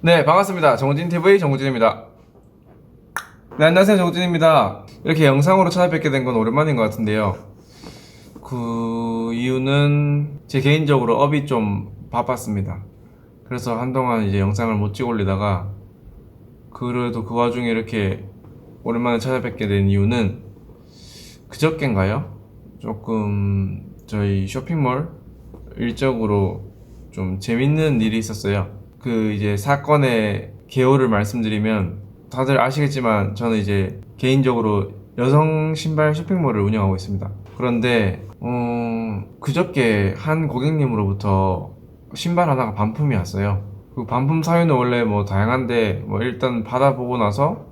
네, 반갑습니다. 정우진TV 정우진입니다. 네, 안녕하세요. 정우진입니다. 이렇게 영상으로 찾아뵙게 된 건 오랜만인 것 같은데요. 그 이유는 제 개인적으로 업이 좀 바빴습니다. 그래서 한동안 이제 영상을 못 찍어 올리다가, 그래도 그 와중에 이렇게 오랜만에 찾아뵙게 된 이유는 그저껜가요? 조금 저희 쇼핑몰 일적으로 좀 재밌는 일이 있었어요. 그 이제 사건의 개요를 말씀드리면, 다들 아시겠지만 저는 이제 개인적으로 여성 신발 쇼핑몰을 운영하고 있습니다. 그런데 그저께 한 고객님으로부터 신발 하나가 반품이 왔어요. 그 반품 사유는 원래 뭐 다양한데, 뭐 일단 받아보고 나서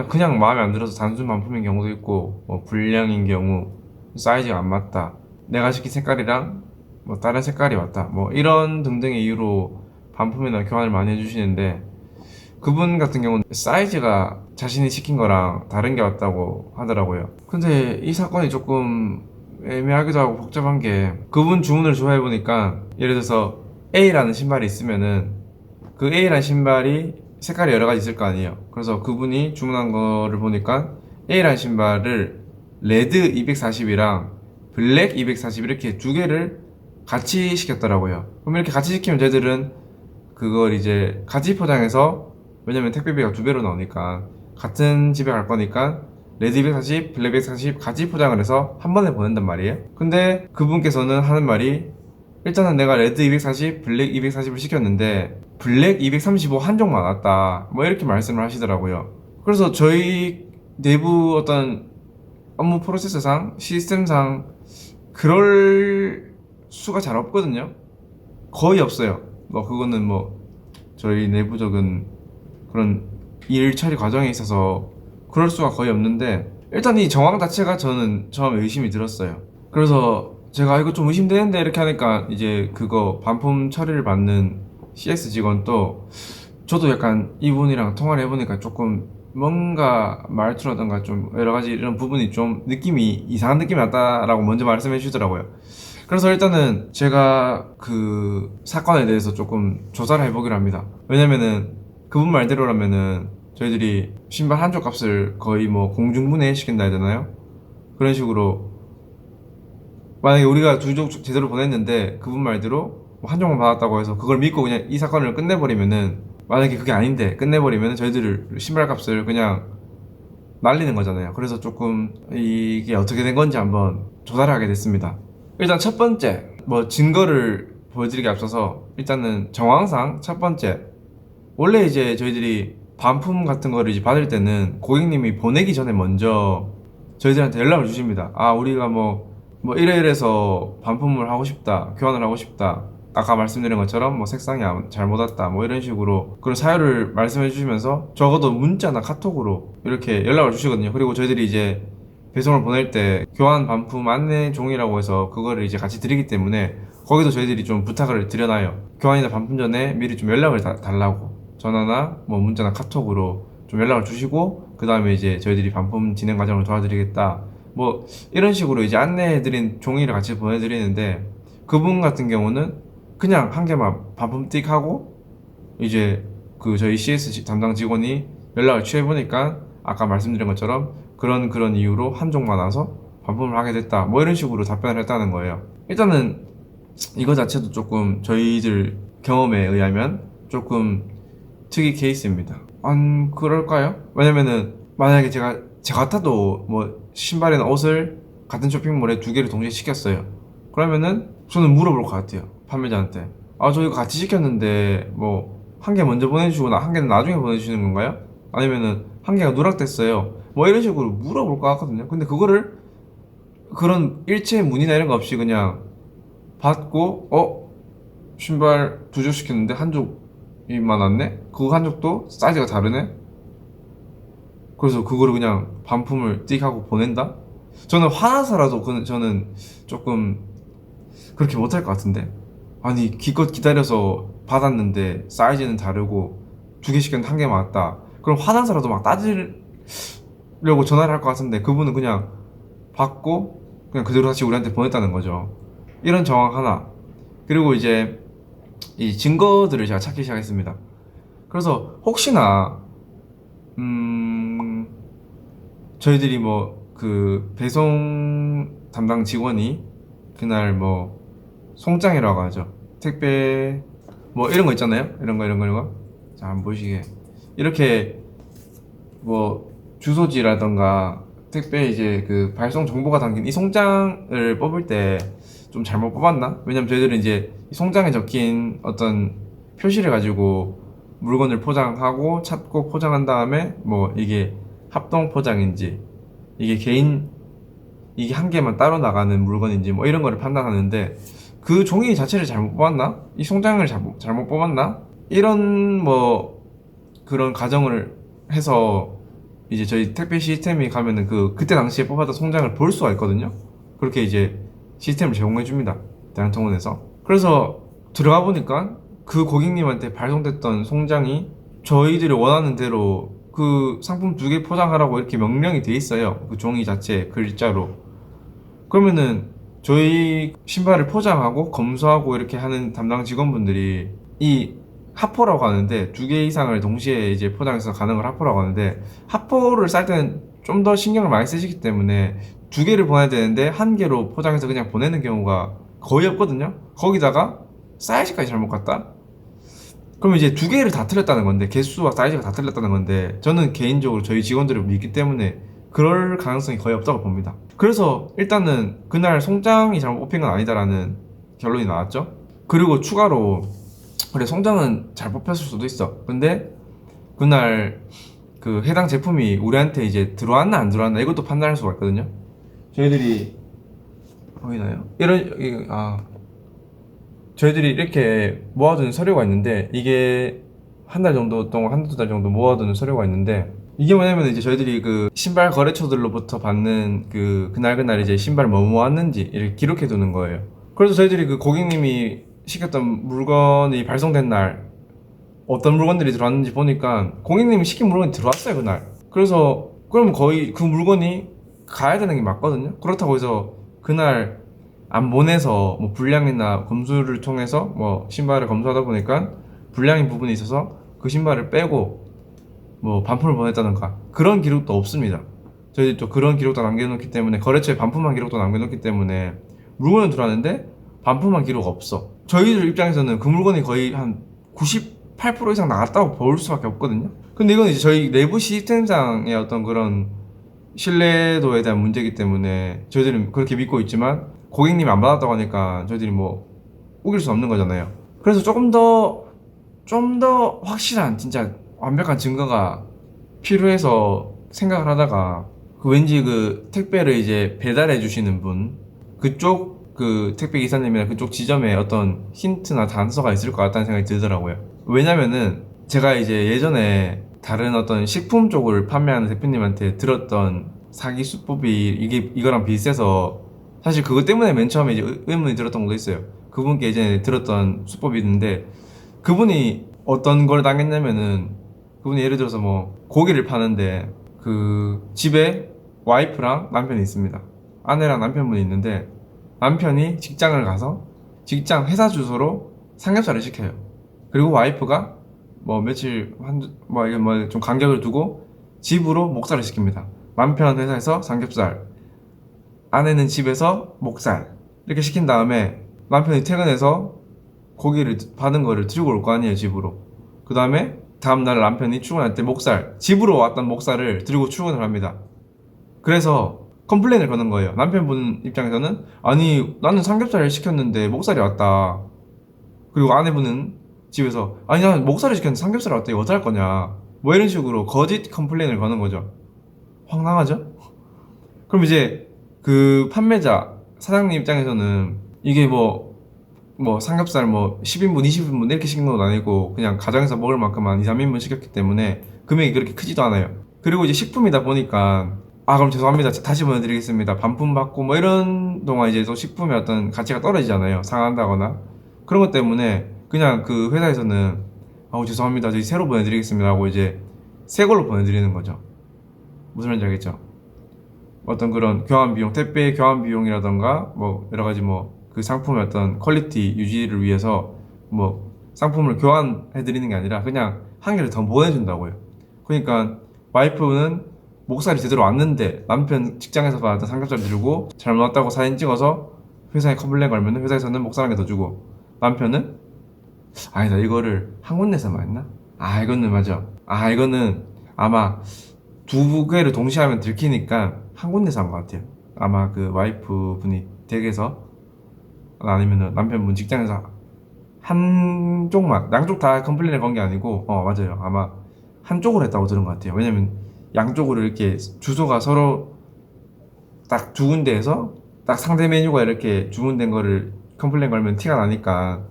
그냥 마음에 안 들어서 단순 반품인 경우도 있고, 뭐 불량인 경우, 사이즈가 안 맞다, 내가 시킨 색깔이랑 뭐 다른 색깔이 왔다, 뭐 이런 등등의 이유로 반품이나 교환을 많이 해주시는데, 그분 같은 경우는 사이즈가 자신이 시킨 거랑 다른 게 왔다고 하더라고요. 근데 이 사건이 조금 애매하기도 하고 복잡한 게, 그분 주문을 좋아해보니까 예를 들어서 A라는 신발이 있으면은 그 A라는 신발이 색깔이 여러 가지 있을 거 아니에요. 그래서 그분이 주문한 거를 보니까 A라는 신발을 레드 240이랑 블랙 240 이렇게 두 개를 같이 시켰더라고요. 그럼 이렇게 같이 시키면 저희들은 그걸 이제 같이 포장해서, 왜냐면 택배비가 두 배로 나오니까 같은 집에 갈 거니까 레드 240, 블랙 240 같이 포장을 해서 한 번에 보낸단 말이에요. 근데 그분께서는 하는 말이, 일단은 내가 레드 240, 블랙 240을 시켰는데 블랙 235 한 종만 왔다, 뭐 이렇게 말씀을 하시더라고요. 그래서 저희 내부 어떤 업무 프로세스상, 시스템상 그럴 수가 잘 없거든요. 거의 없어요. 뭐 그거는 뭐 저희 내부적인 그런 일 처리 과정에 있어서 그럴 수가 거의 없는데, 일단 이 정황 자체가 저는 처음 의심이 들었어요. 그래서 제가 이거 좀 의심되는데 이렇게 하니까, 이제 그거 반품 처리를 받는 CS 직원도, 저도 약간 이분이랑 통화를 해보니까 조금 뭔가 말투라던가 좀 여러 가지 이런 부분이 좀 느낌이 이상한 느낌이 났다라고 먼저 말씀해 주시더라고요. 그래서 일단은 제가 그 사건에 대해서 조금 조사를 해보기로 합니다. 왜냐면은 그분 말대로라면은 저희들이 신발 한 쪽 값을 거의 뭐 공중분해 시킨다 해야 되나요? 그런 식으로, 만약에 우리가 두 쪽 제대로 보냈는데 그분 말대로 한 쪽만 받았다고 해서 그걸 믿고 그냥 이 사건을 끝내버리면은, 만약에 그게 아닌데 끝내버리면은 저희들 신발 값을 그냥 날리는 거잖아요. 그래서 조금 이게 어떻게 된 건지 한번 조사를 하게 됐습니다. 일단 첫 번째, 뭐 증거를 보여드리기 앞서서 일단은 정황상 첫 번째, 원래 이제 저희들이 반품 같은 거를 이제 받을 때는 고객님이 보내기 전에 먼저 저희들한테 연락을 주십니다. 아, 우리가 뭐 이래서 반품을 하고 싶다, 교환을 하고 싶다, 아까 말씀드린 것처럼 뭐 색상이 잘못 왔다, 뭐 이런 식으로 그런 사유를 말씀해 주시면서 적어도 문자나 카톡으로 이렇게 연락을 주시거든요. 그리고 저희들이 이제 배송을 보낼 때 교환 반품 안내 종이라고 해서 그거를 이제 같이 드리기 때문에, 거기도 저희들이 좀 부탁을 드려놔요. 교환이나 반품 전에 미리 좀 연락을 달라고, 전화나 뭐 문자나 카톡으로 좀 연락을 주시고, 그 다음에 이제 저희들이 반품 진행 과정을 도와드리겠다, 뭐 이런 식으로 이제 안내해드린 종이를 같이 보내드리는데, 그분 같은 경우는 그냥 한 개만 반품 띡 하고, 이제 그 저희 CS 담당 직원이 연락을 취해보니까 아까 말씀드린 것처럼 그런 이유로 한 종만 와서 반품을 하게 됐다, 뭐 이런 식으로 답변을 했다는 거예요. 일단은 이거 자체도 조금 저희들 경험에 의하면 조금 특이 케이스입니다. 안 그럴까요? 왜냐면은 만약에 제 같아도 뭐 신발이나 옷을 같은 쇼핑몰에 두 개를 동시에 시켰어요. 그러면은 저는 물어볼 것 같아요, 판매자한테. 아, 저 이거 같이 시켰는데 뭐 한 개 먼저 보내주시고 한 개는 나중에 보내주시는 건가요? 아니면은 한 개가 누락됐어요, 뭐 이런 식으로 물어볼 것 같거든요. 근데 그거를 그런 일체 문의나 이런 거 없이 그냥 받고, 신발 두 쪽 시켰는데 한 쪽이만 왔네? 그거 한 쪽도 사이즈가 다르네? 그래서 그거를 그냥 반품을 띡 하고 보낸다? 저는 화나서라도 저는 조금 그렇게 못할 것 같은데. 아니, 기껏 기다려서 받았는데 사이즈는 다르고 두 개 시켰는데 한 개만 왔다, 그럼 화나서라도 막 따지려고 전화를 할 것 같은데, 그분은 그냥 받고 그냥 그대로 다시 우리한테 보냈다는 거죠. 이런 정황 하나. 그리고 이제 이 증거들을 제가 찾기 시작했습니다. 그래서 혹시나 저희들이 뭐 그 배송 담당 직원이 그날 뭐 송장이라고 하죠. 택배 뭐 이런 거 있잖아요. 이런 거. 자, 한번 보시게. 이렇게 뭐 주소지라던가 택배 이제 그 발송 정보가 담긴 이 송장을 뽑을 때 좀 잘못 뽑았나? 왜냐면 저희들은 이제 이 송장에 적힌 어떤 표시를 가지고 물건을 포장하고 찾고 포장한 다음에 뭐 이게 합동 포장인지 이게 한 개만 따로 나가는 물건인지 뭐 이런 거를 판단하는데 그 종이 자체를 잘못 뽑았나? 이 송장을 잘못 뽑았나? 이런 뭐 그런 가정을 해서 이제 저희 택배 시스템이 가면은 그때 당시에 뽑았던 송장을 볼 수가 있거든요. 그렇게 이제 시스템을 제공해 줍니다. 대한통운에서. 그래서 들어가 보니까 그 고객님한테 발송됐던 송장이 저희들이 원하는 대로 그 상품 2개 포장하라고 이렇게 명령이 돼 있어요. 그 종이 자체 글자로. 그러면은 저희 신발을 포장하고 검수하고 이렇게 하는 담당 직원분들이 이 하포라고 하는데 2개 이상을 동시에 이제 포장해서 가는 걸 하포라고 하는데 하포를 쌀 때는 좀 더 신경을 많이 쓰시기 때문에 2개를 보내야 되는데 1개로 포장해서 그냥 보내는 경우가 거의 없거든요. 거기다가 사이즈까지 잘못 갔다? 그러면 이제 2개를 다 틀렸다는 건데 개수와 사이즈가 다 틀렸다는 건데 저는 개인적으로 저희 직원들을 믿기 때문에 그럴 가능성이 거의 없다고 봅니다. 그래서 일단은 그날 송장이 잘못 뽑힌 건 아니다라는 결론이 나왔죠. 그리고 추가로 그래 송장은 잘 뽑혔을 수도 있어. 근데 그날 그 해당 제품이 우리한테 이제 들어왔나 안 들어왔나 이것도 판단할 수가 있거든요. 저희들이 보이나요? 저희들이 이렇게 모아두는 서류가 있는데 이게 한 달 정도 동안 한두 달 정도 모아두는 서류가 있는데 이게 뭐냐면 이제 저희들이 그 신발 거래처들로부터 받는 그날 이제 신발 뭐 모았는지 이렇게 기록해 두는 거예요. 그래서 저희들이 그 고객님이 시켰던 물건이 발송된 날 어떤 물건들이 들어왔는지 보니까 고객님이 시킨 물건이 들어왔어요 그날. 그래서 그럼 거의 그 물건이 가야 되는 게 맞거든요. 그렇다고 해서 그날 안 보내서 뭐 불량이나 검수를 통해서 뭐 신발을 검수하다 보니까 불량인 부분이 있어서 그 신발을 빼고 뭐 반품을 보냈다던가 그런 기록도 없습니다. 저희들이 또 그런 기록도 남겨놓기 때문에 거래처에 반품한 기록도 남겨놓기 때문에 물건은 들어왔는데 반품한 기록 없어. 저희들 입장에서는 그 물건이 거의 한 98% 이상 나갔다고 볼 수밖에 없거든요. 근데 이건 이제 저희 내부 시스템상의 어떤 그런 신뢰도에 대한 문제이기 때문에 저희들은 그렇게 믿고 있지만 고객님이 안 받았다고 하니까 저희들이 뭐 우길 수 없는 거잖아요. 그래서 좀 더 확실한 진짜 완벽한 증거가 필요해서 생각을 하다가 왠지 그 택배를 이제 배달해 주시는 분 그쪽 그 택배 기사님이나 그쪽 지점에 어떤 힌트나 단서가 있을 것 같다는 생각이 들더라고요. 왜냐면은 제가 이제 예전에 다른 어떤 식품 쪽을 판매하는 대표님한테 들었던 사기 수법이 이거랑 비슷해서 사실 그것 때문에 맨 처음에 이제 의문이 들었던 것도 있어요. 그분께 예전에 들었던 수법이 있는데 그분이 어떤 걸 당했냐면은 그분이 예를 들어서 뭐 고기를 파는데 그 집에 와이프랑 남편이 있습니다. 아내랑 남편분이 있는데 남편이 직장을 가서 직장 회사 주소로 삼겹살을 시켜요. 그리고 와이프가 뭐 며칠 뭐 좀 간격을 두고 집으로 목살을 시킵니다. 남편 회사에서 삼겹살, 아내는 집에서 목살 이렇게 시킨 다음에 남편이 퇴근해서 고기를 받은 거를 들고 올 거 아니에요 집으로. 그 다음에 다음날 남편이 출근할 때 집으로 왔던 목살을 들고 출근을 합니다. 그래서 컴플레인을 거는 거예요. 남편분 입장에서는 아니 나는 삼겹살을 시켰는데 목살이 왔다. 그리고 아내분은 집에서 아니 난 목살을 시켰는데 삼겹살이 왔다. 이거 어떡할 거냐 뭐 이런 식으로 거짓 컴플레인을 거는 거죠. 황당하죠? 그럼 이제 그 판매자 사장님 입장에서는 이게 뭐 삼겹살 뭐 10인분 20인분 이렇게 시킨 건 아니고 그냥 가정에서 먹을 만큼만 2, 3인분 시켰기 때문에 금액이 그렇게 크지도 않아요. 그리고 이제 식품이다 보니까 그럼 죄송합니다 다시 보내드리겠습니다 반품 받고 뭐 이런 동안 이제 또 식품의 어떤 가치가 떨어지잖아요. 상한다거나 그런 것 때문에 그냥 그 회사에서는 죄송합니다 저희 새로 보내드리겠습니다 하고 이제 새 걸로 보내드리는 거죠. 무슨 말인지 알겠죠? 어떤 그런 교환 비용, 택배 교환 비용이라던가 뭐 여러 가지 뭐 그 상품의 어떤 퀄리티 유지를 위해서 뭐 상품을 교환해드리는 게 아니라 그냥 한 개를 더 보내준다고요. 그러니까 와이프는 목살이 제대로 왔는데 남편 직장에서 받았던 삼겹살 들고 잘못 왔다고 사진 찍어서 회사에 컴플레인 걸면 회사에서는 목살 한 개 더 주고, 남편은 아니다 이거를 한 군데서만 했나? 아 이거는 맞아. 아 이거는 아마 두 개를 동시에 하면 들키니까 한 군데서 한 것 같아요. 아마 그 와이프 분이 댁에서 아니면 남편분 직장에서 한쪽만, 양쪽 다 컴플레인을 건 게 아니고 맞아요. 아마 한쪽으로 했다고 들은 것 같아요. 왜냐면 양쪽으로 이렇게 주소가 서로 딱 두 군데에서 딱 상대 메뉴가 이렇게 주문된 거를 컴플레인 걸면 티가 나니까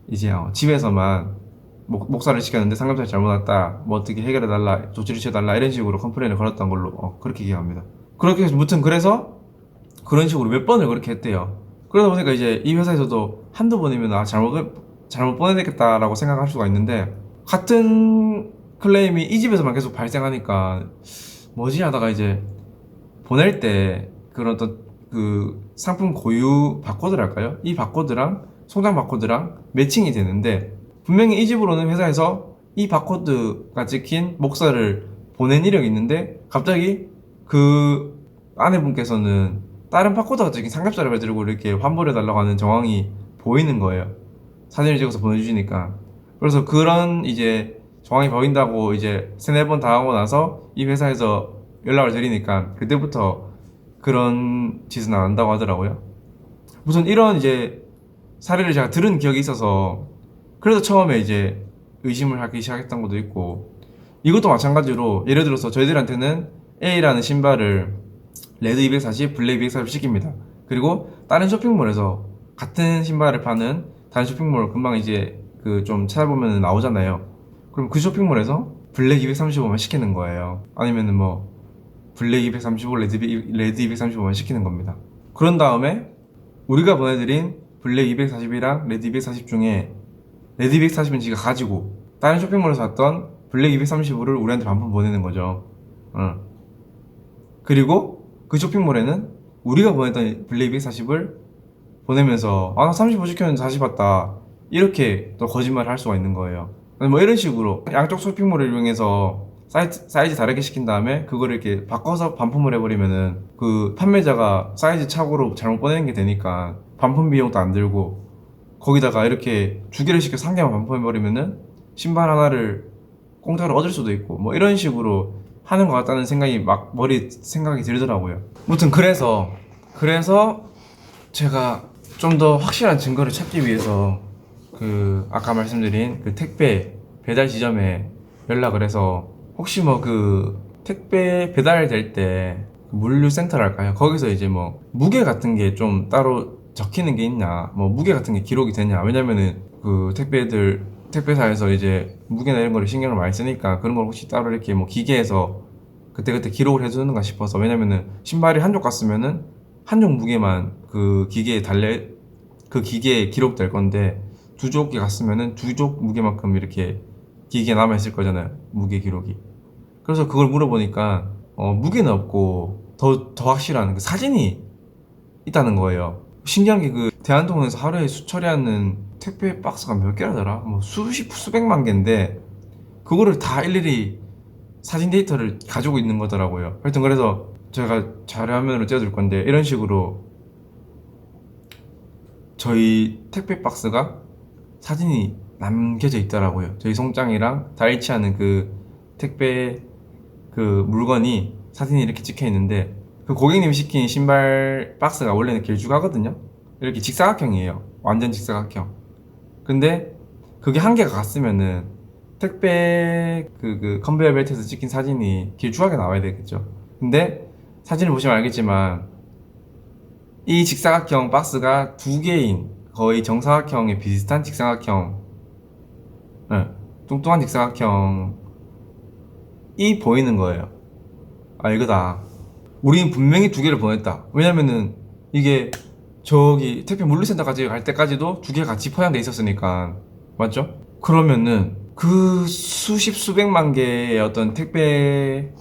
이제 집에서만 목살을 시켰는데 삼겹살이 잘못 왔다, 뭐 어떻게 해결해달라, 조치를 취해달라 이런 식으로 컴플레인을 걸었던 걸로 그렇게 기억합니다. 그렇게 해서 무튼 그래서 그런 식으로 몇 번을 그렇게 했대요. 그러다 보니까 이제 이 회사에서도 한두 번이면 잘못 보내냈겠다라고 생각할 수가 있는데, 같은 클레임이 이 집에서만 계속 발생하니까 뭐지 하다가 이제 보낼 때 그런 어떤 그 상품 고유 바코드랄까요? 이 바코드랑 송장 바코드랑 매칭이 되는데, 분명히 이 집으로는 회사에서 이 바코드가 찍힌 목살을 보낸 이력이 있는데 갑자기 그 아내분께서는 다른 바코드가 찍힌 삼겹살을 가지고 이렇게 환불해달라고 하는 정황이 보이는 거예요. 사진을 찍어서 보내주시니까. 그래서 그런 이제 정황이 보인다고 이제 세네 번 당하고 나서 이 회사에서 연락을 드리니까 그때부터 그런 짓은 안 한다고 하더라고요. 무슨 이런 이제 사례를 제가 들은 기억이 있어서 그래서 처음에 이제 의심을 하기 시작했던 것도 있고, 이것도 마찬가지로 예를 들어서 저희들한테는 A라는 신발을 레드 240, 블랙 240 시킵니다. 그리고 다른 쇼핑몰에서 같은 신발을 파는 다른 쇼핑몰 금방 이제 그 좀 찾아보면 나오잖아요. 그럼 그 쇼핑몰에서 블랙 235만 시키는 거예요. 아니면은 뭐 블랙 235, 레드 235만 시키는 겁니다. 그런 다음에 우리가 보내드린 블랙 240이랑 레드 240 중에 레드 240은 지가 가지고 다른 쇼핑몰에서 샀던 블랙 235를 우리한테 반품 보내는 거죠. 그리고 그 쇼핑몰에는 우리가 보냈던 블랙 240을 보내면서 나 35 시켰는데 40 왔다 이렇게 또 거짓말을 할 수가 있는 거예요. 뭐 이런 식으로 양쪽 쇼핑몰을 이용해서 사이즈 다르게 시킨 다음에 그걸 이렇게 바꿔서 반품을 해버리면은 그 판매자가 사이즈 착오로 잘못 보내는 게 되니까 반품 비용도 안 들고, 거기다가 이렇게 두 개를 시켜서 한 개만 반품해버리면은 신발 하나를 공짜로 얻을 수도 있고 뭐 이런 식으로 하는 것 같다는 생각이 막 생각이 들더라고요. 아무튼 그래서 제가 좀 더 확실한 증거를 찾기 위해서 그 아까 말씀드린 그 택배 배달 지점에 연락을 해서 혹시 뭐 그 택배 배달될 때 물류센터랄까요? 거기서 이제 뭐 무게 같은 게 좀 따로 적히는 게 있냐, 뭐 무게 같은 게 기록이 되냐. 왜냐면은 그 택배사에서 이제 무게나 이런 거를 신경을 많이 쓰니까 그런 걸 혹시 따로 이렇게 뭐 기계에서 그때그때 기록을 해주는가 싶어서. 왜냐면은 신발이 한쪽 갔으면은 한쪽 무게만 그 기계에 기록될 건데 두 족이 갔으면은 두 족 무게만큼 이렇게 기계에 남아있을 거잖아요, 무게 기록이. 그래서 그걸 물어보니까 무게는 없고 더 확실한 그 사진이 있다는 거예요. 신기한 게 그 대한통운에서 하루에 수처리하는 택배 박스가 몇 개라더라? 뭐 수백만 개인데 그거를 다 일일이 사진 데이터를 가지고 있는 거더라고요. 하여튼 그래서 제가 자료화면으로 찍어줄 건데 이런 식으로 저희 택배 박스가 사진이 남겨져 있더라고요. 저희 송장이랑 다 일치하는 그 택배 그 물건이 사진이 이렇게 찍혀 있는데, 그 고객님이 시킨 신발 박스가 원래는 길쭉하거든요. 이렇게 직사각형이에요. 완전 직사각형. 근데 그게 한 개가 갔으면은 택배 그 컨베이어 벨트에서 찍힌 사진이 길쭉하게 나와야 되겠죠. 근데 사진을 보시면 알겠지만 이 직사각형 박스가 두 개인 거의 정사각형에 비슷한 직사각형, 뚱뚱한 직사각형이 보이는 거예요. 아 이거다, 우리는 분명히 두 개를 보냈다. 왜냐면은 이게 저기 택배 물류센터까지 갈 때까지도 두 개 같이 포장돼 있었으니까. 맞죠? 그러면은 그 수백만 개의 어떤 택배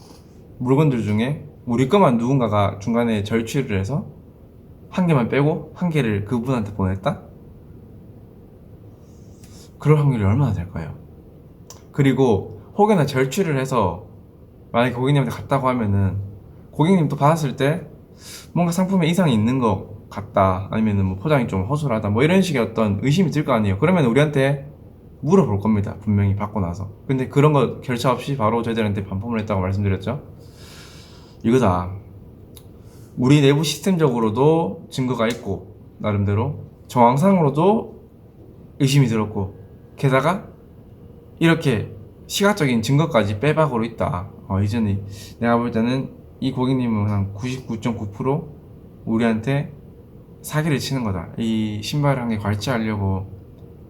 물건들 중에 우리 것만 누군가가 중간에 절취를 해서 한 개만 빼고 한 개를 그분한테 보냈다? 그럴 확률이 얼마나 될까요? 그리고 혹여나 절취를 해서 만약에 고객님한테 갔다고 하면은 고객님도 받았을 때 뭔가 상품에 이상이 있는 것 같다, 아니면은 뭐 포장이 좀 허술하다, 뭐 이런 식의 어떤 의심이 들 거 아니에요. 그러면 우리한테 물어볼 겁니다, 분명히 받고 나서. 근데 그런 거 결차 없이 바로 저희들한테 반품을 했다고 말씀드렸죠. 이거다. 우리 내부 시스템적으로도 증거가 있고 나름대로 정황상으로도 의심이 들었고, 게다가 이렇게 시각적인 증거까지 빼박으로 있다. 이제는 내가 볼 때는 이 고객님은 한 99.9% 우리한테 사기를 치는 거다. 이 신발을 한 개 괄치하려고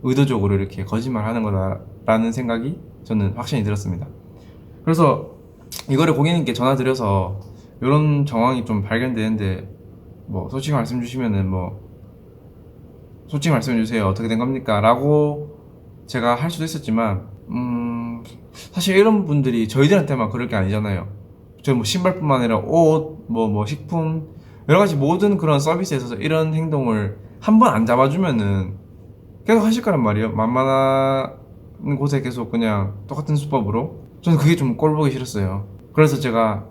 의도적으로 이렇게 거짓말하는 거다라는 생각이 저는 확신이 들었습니다. 그래서 이거를 고객님께 전화드려서 이런 정황이 좀 발견되는데 뭐 솔직히 말씀 주시면은 뭐 솔직히 말씀해 주세요, 어떻게 된 겁니까? 라고 제가 할 수도 있었지만 사실 이런 분들이 저희들한테만 그럴 게 아니잖아요. 저희 뭐 신발뿐만 아니라 옷, 뭐 식품, 여러 가지 모든 그런 서비스에 있어서 이런 행동을 한 번 안 잡아주면은 계속 하실 거란 말이에요. 만만한 곳에 계속 그냥 똑같은 수법으로. 저는 그게 좀 꼴보기 싫었어요. 그래서 제가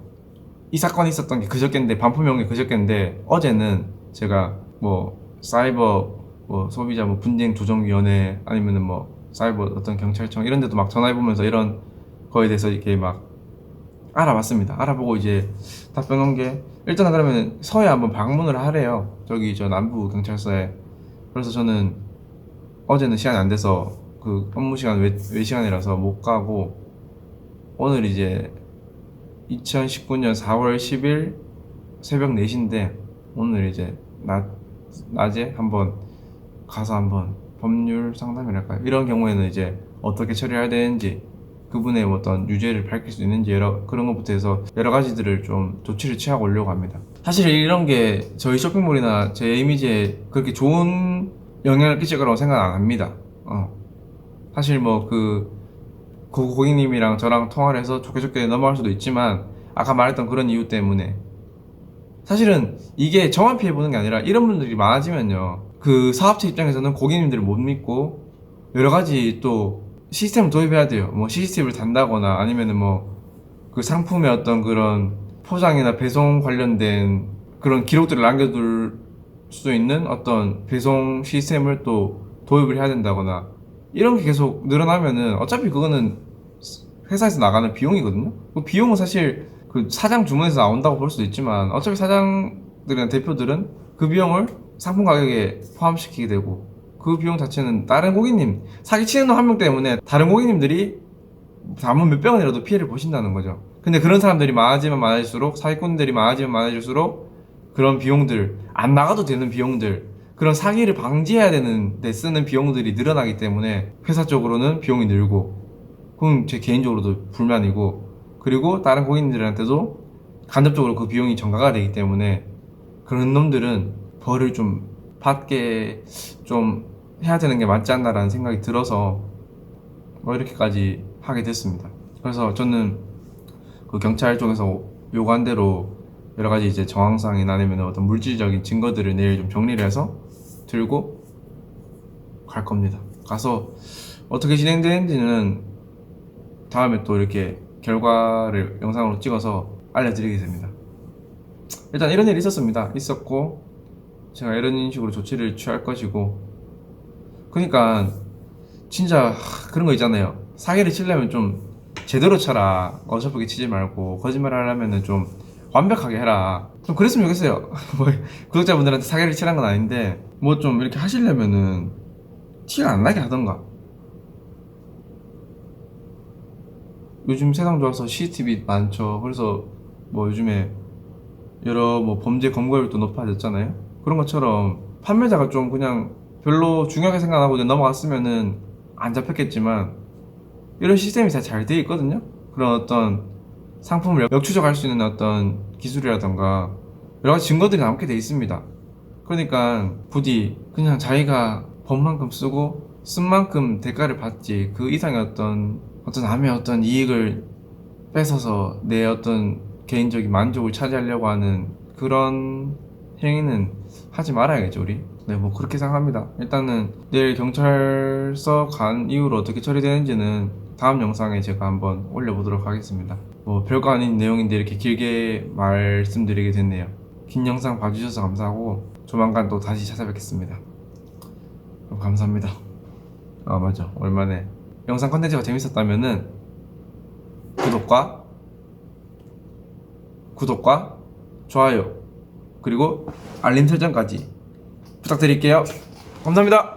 이 사건이 있었던 게 그저께인데, 반품이 온 게 그저께인데, 어제는 제가 뭐 사이버 뭐 소비자 뭐 분쟁 조정위원회, 아니면은 뭐 사이버 어떤 경찰청 이런 데도 막 전화해보면서 이런 거에 대해서 이렇게 막 알아봤습니다. 알아보고 이제 답변 온 게, 일단은 그러면 서해 한번 방문을 하래요. 저기 저 남부 경찰서에. 그래서 저는 어제는 시간이 안 돼서 그 업무 시간 외 시간이라서 못 가고, 오늘 이제 2019년 4월 10일 새벽 4시인데 오늘 이제 낮에 한번 가서 한번 법률 상담이랄까요? 이런 경우에는 이제 어떻게 처리해야 되는지, 그분의 어떤 유죄를 밝힐 수 있는지, 그런 것부터 해서 여러 가지들을 좀 조치를 취하고 오려고 합니다. 사실 이런 게 저희 쇼핑몰이나 제 이미지에 그렇게 좋은 영향을 끼칠 거라고 생각 안 합니다. 사실 뭐 그 고객님이랑 저랑 통화를 해서 좋게 좋게 넘어갈 수도 있지만, 아까 말했던 그런 이유 때문에 사실은 이게 저만 피해보는 게 아니라 이런 분들이 많아지면요, 그 사업체 입장에서는 고객님들을 못 믿고 여러 가지 또 시스템을 도입해야 돼요. 뭐 CCTV를 단다거나, 아니면은 뭐 그 상품의 어떤 그런 포장이나 배송 관련된 그런 기록들을 남겨둘 수도 있는 어떤 배송 시스템을 또 도입을 해야 된다거나, 이런 게 계속 늘어나면은 어차피 그거는 회사에서 나가는 비용이거든요. 그 비용은 사실 그 사장 주문에서 나온다고 볼 수도 있지만, 어차피 사장들이나 대표들은 그 비용을 상품 가격에 포함시키게 되고, 그 비용 자체는 다른 고객님, 사기치는 놈 한 명 때문에 다른 고객님들이 아무 몇백 원이라도 피해를 보신다는 거죠. 근데 그런 사람들이 많아지면 많아질수록, 사기꾼들이 많아지면 많아질수록 그런 비용들, 안 나가도 되는 비용들, 그런 사기를 방지해야 되는 데 쓰는 비용들이 늘어나기 때문에 회사 쪽으로는 비용이 늘고, 그건 제 개인적으로도 불만이고, 그리고 다른 고객님들한테도 간접적으로 그 비용이 전가가 되기 때문에 그런 놈들은 벌을 좀 받게 좀 해야 되는 게 맞지 않나라는 생각이 들어서 뭐 이렇게까지 하게 됐습니다. 그래서 저는 그 경찰 쪽에서 요구한 대로 여러 가지 이제 정황상이나 아니면 어떤 물질적인 증거들을 내일 좀 정리를 해서 들고 갈 겁니다. 가서 어떻게 진행되는지는 다음에 또 이렇게 결과를 영상으로 찍어서 알려드리게 됩니다. 일단 이런 일이 있었고, 제가 이런 식으로 조치를 취할 것이고, 그러니까 진짜 그런 거 있잖아요. 사기를 치려면 좀 제대로 쳐라. 어설프게 치지 말고, 거짓말 하려면은 좀 완벽하게 해라. 좀 그랬으면 좋겠어요. 뭐 구독자분들한테 사기를 치라는 건 아닌데, 뭐 좀 이렇게 하시려면은 티가 안 나게 하던가. 요즘 세상 좋아서 CCTV 많죠. 그래서 뭐 요즘에 여러 뭐 범죄 검거율도 높아졌잖아요. 그런 것처럼 판매자가 좀 그냥 별로 중요하게 생각 안 하고 그냥 넘어갔으면은 안 잡혔겠지만, 이런 시스템이 잘 돼 있거든요. 그런 어떤 상품을 역추적할 수 있는 어떤 기술이라던가 여러 가지 증거들이 남게 돼 있습니다. 그러니까 부디 그냥 자기가 번 만큼 쓰고 쓴 만큼 대가를 받지, 그 이상의 어떤 남의 어떤 이익을 뺏어서 내 어떤 개인적인 만족을 차지하려고 하는 그런 행위는 하지 말아야겠죠, 우리. 네, 뭐 그렇게 생각합니다. 일단은 내일 경찰서 간 이후로 어떻게 처리되는지는 다음 영상에 제가 한번 올려보도록 하겠습니다. 뭐 별거 아닌 내용인데 이렇게 길게 말씀드리게 됐네요. 긴 영상 봐주셔서 감사하고 조만간 또 다시 찾아뵙겠습니다. 그럼 감사합니다. 아 맞아, 얼마네 영상 컨텐츠가 재밌었다면은 구독과 좋아요 그리고 알림 설정까지 부탁드릴게요. 감사합니다.